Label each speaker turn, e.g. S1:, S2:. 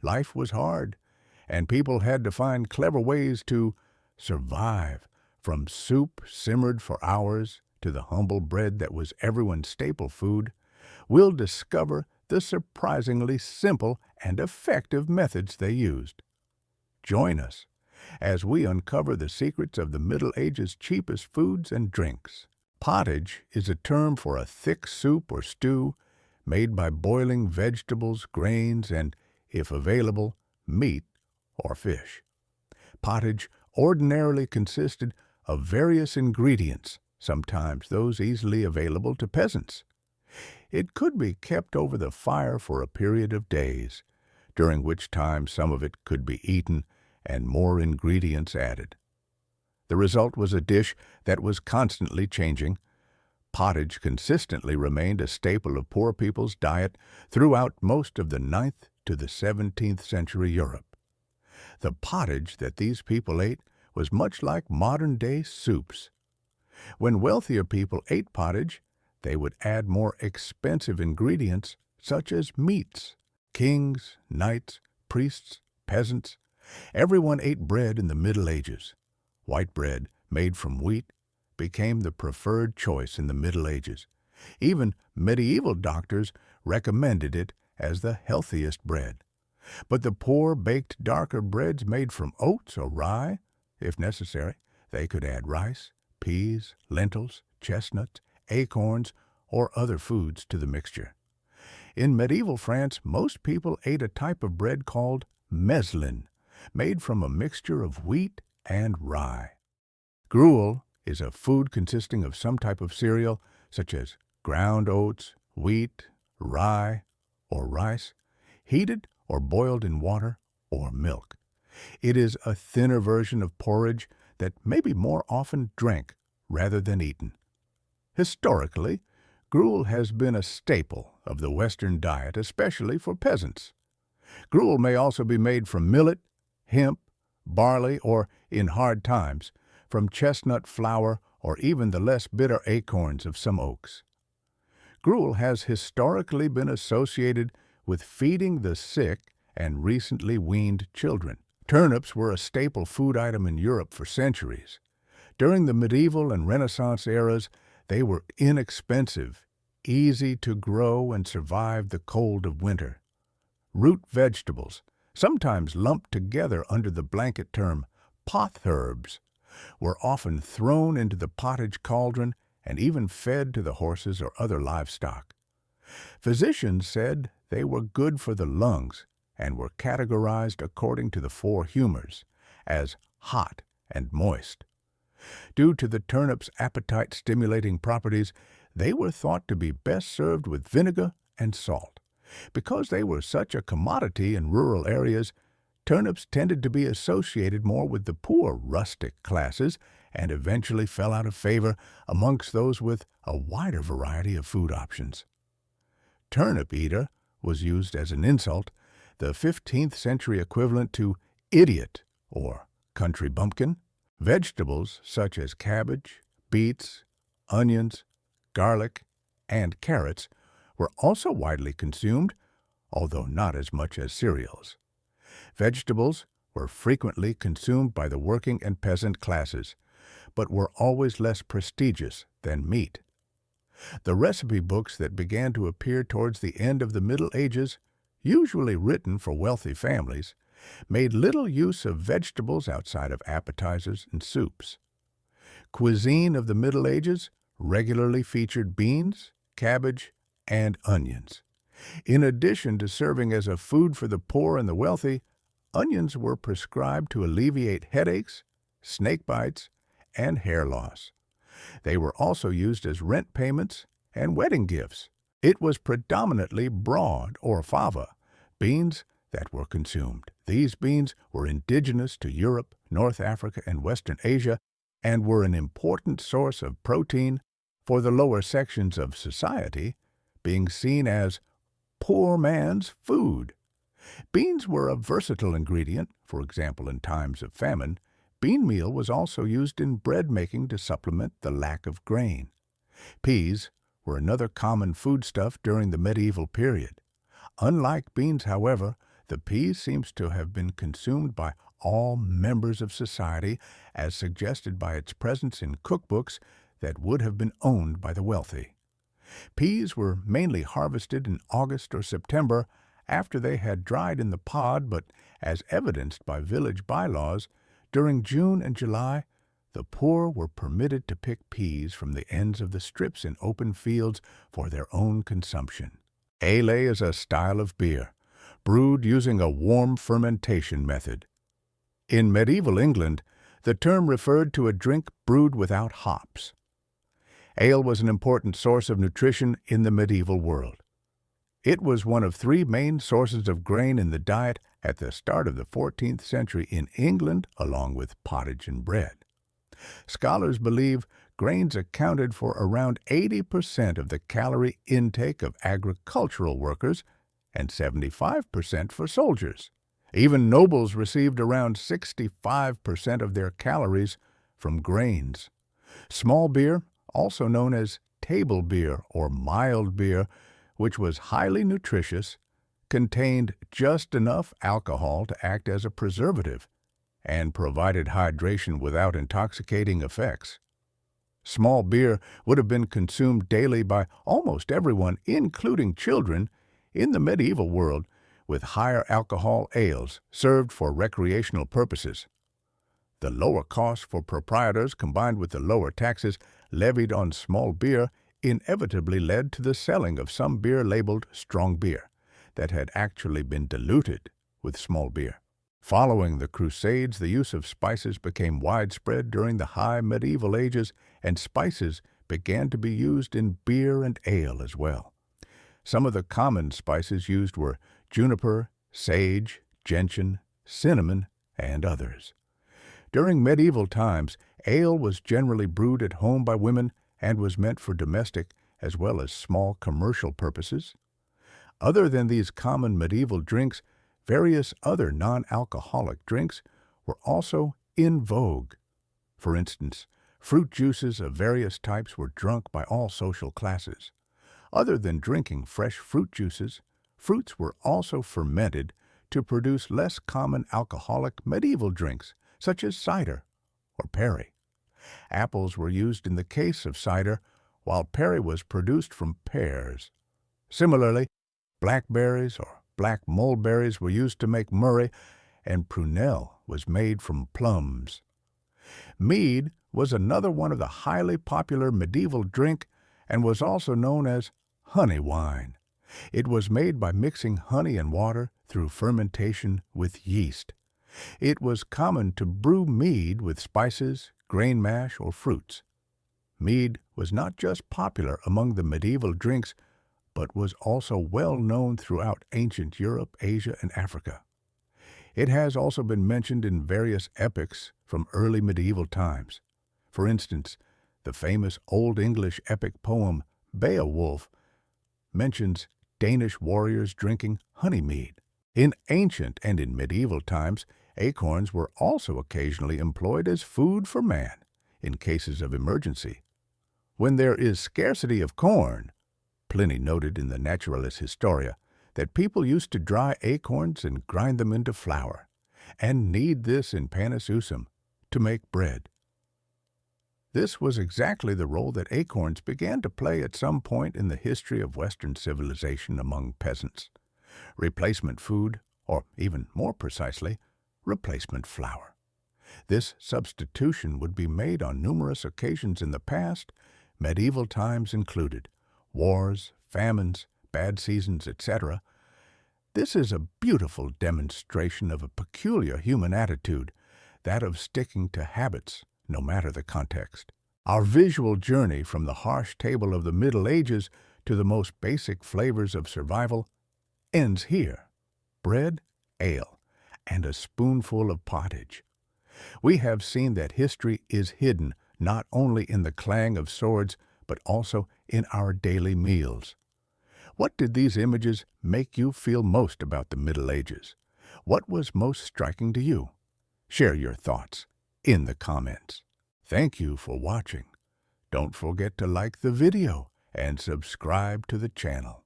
S1: Life was hard, and people had to find clever ways to survive, from soup simmered for hours to the humble bread that was everyone's staple food. We'll discover the surprisingly simple and effective methods they used. Join us as we uncover the secrets of the Middle Ages' cheapest foods and drinks. Pottage is a term for a thick soup or stew made by boiling vegetables, grains, and, if available, meat or fish. Pottage ordinarily consisted of various ingredients, sometimes those easily available to peasants. It could be kept over the fire for a period of days, during which time some of it could be eaten and more ingredients added. The result was a dish that was constantly changing. Pottage consistently remained a staple of poor people's diet throughout most of the 9th to the 17th century Europe. The pottage that these people ate was much like modern-day soups. When wealthier people ate pottage, they would add more expensive ingredients such as meats. Kings, knights, priests, peasants, everyone ate bread in the Middle Ages. White bread, made from wheat, became the preferred choice in the Middle Ages. Even medieval doctors recommended it as the healthiest bread. But the poor baked darker breads made from oats or rye, if necessary, they could add rice, peas, lentils, chestnuts, acorns, or other foods to the mixture. In medieval France, most people ate a type of bread called meslin, made from a mixture of wheat and rye. Gruel is a food consisting of some type of cereal, such as ground oats, wheat, rye, or rice, heated or boiled in water or milk. It is a thinner version of porridge that may be more often drank rather than eaten. Historically, gruel has been a staple of the Western diet, especially for peasants. Gruel may also be made from millet, hemp, barley, or, in hard times, from chestnut flour or even the less bitter acorns of some oaks. Gruel has historically been associated with feeding the sick and recently weaned children. Turnips were a staple food item in Europe for centuries. During the medieval and Renaissance eras, they were inexpensive, easy to grow, and survived the cold of winter. Root vegetables, sometimes lumped together under the blanket term potherbs, were often thrown into the pottage cauldron and even fed to the horses or other livestock. Physicians said they were good for the lungs and were categorized according to the 4 humors, as hot and moist. Due to the turnip's appetite-stimulating properties, they were thought to be best served with vinegar and salt. Because they were such a commodity in rural areas, turnips tended to be associated more with the poor rustic classes and eventually fell out of favor amongst those with a wider variety of food options. Turnip eater was used as an insult, the 15th century equivalent to idiot or country bumpkin. Vegetables such as cabbage, beets, onions, garlic, and carrots were also widely consumed, although not as much as cereals. Vegetables were frequently consumed by the working and peasant classes, but were always less prestigious than meat. The recipe books that began to appear towards the end of the Middle Ages, usually written for wealthy families, made little use of vegetables outside of appetizers and soups. Cuisine of the Middle Ages regularly featured beans, cabbage, and onions. In addition to serving as a food for the poor and the wealthy, onions were prescribed to alleviate headaches, snake bites, and hair loss. They were also used as rent payments and wedding gifts. It was predominantly broad or fava, beans that were consumed. These beans were indigenous to Europe, North Africa, and Western Asia, and were an important source of protein for the lower sections of society, being seen as poor man's food. Beans were a versatile ingredient, for example in times of famine. Bean meal was also used in bread making to supplement the lack of grain. Peas were another common foodstuff during the medieval period. Unlike beans, however, The pea seems to have been consumed by all members of society, as suggested by its presence in cookbooks that would have been owned by the wealthy. Peas were mainly harvested in August or September after they had dried in the pod, but as evidenced by village bylaws, during June and July, the poor were permitted to pick peas from the ends of the strips in open fields for their own consumption. Ale is a style of beer, brewed using a warm fermentation method. In medieval England, the term referred to a drink brewed without hops. Ale was an important source of nutrition in the medieval world. It was one of three main sources of grain in the diet at the start of the 14th century in England, along with pottage and bread. Scholars believe grains accounted for around 80% of the calorie intake of agricultural workers and 75% for soldiers. Even nobles received around 65% of their calories from grains. Small beer, also known as table beer or mild beer, which was highly nutritious, contained just enough alcohol to act as a preservative and provided hydration without intoxicating effects. Small beer would have been consumed daily by almost everyone, including children, in the medieval world, with higher alcohol ales served for recreational purposes. The lower costs for proprietors combined with the lower taxes levied on small beer inevitably led to the selling of some beer labeled strong beer that had actually been diluted with small beer. Following the Crusades, the use of spices became widespread during the high medieval ages, and spices began to be used in beer and ale as well. Some of the common spices used were juniper, sage, gentian, cinnamon, and others. During medieval times, ale was generally brewed at home by women and was meant for domestic as well as small commercial purposes. Other than these common medieval drinks, various other non-alcoholic drinks were also in vogue. For instance, fruit juices of various types were drunk by all social classes. Other than drinking fresh fruit juices, fruits were also fermented to produce less common alcoholic medieval drinks, such as cider or perry. Apples were used in the case of cider, while perry was produced from pears. Similarly, blackberries or black mulberries were used to make murray, and prunelle was made from plums. Mead was another one of the highly popular medieval drink and was also known as honey wine. It was made by mixing honey and water through fermentation with yeast. It was common to brew mead with spices, grain mash, or fruits. Mead was not just popular among the medieval drinks, but was also well known throughout ancient Europe, Asia, and Africa. It has also been mentioned in various epics from early medieval times. For instance, the famous Old English epic poem Beowulf mentions Danish warriors drinking honey mead. In ancient and in medieval times, acorns were also occasionally employed as food for man in cases of emergency. When there is scarcity of corn, Pliny noted in the Naturalis Historia that people used to dry acorns and grind them into flour, and knead this in panis usum to make bread. This was exactly the role that acorns began to play at some point in the history of Western civilization among peasants. Replacement food, or even more precisely, replacement flour. This substitution would be made on numerous occasions in the past, medieval times included. Wars, famines, bad seasons, etc. This is a beautiful demonstration of a peculiar human attitude, that of sticking to habits, no matter the context. Our visual journey from the harsh table of the Middle Ages to the most basic flavors of survival ends here: bread, ale, and a spoonful of pottage. We have seen that history is hidden not only in the clang of swords, but also in our daily meals. What did these images make you feel most about the Middle Ages? What was most striking to you? Share your thoughts in the comments. Thank you for watching. Don't forget to like the video and subscribe to the channel.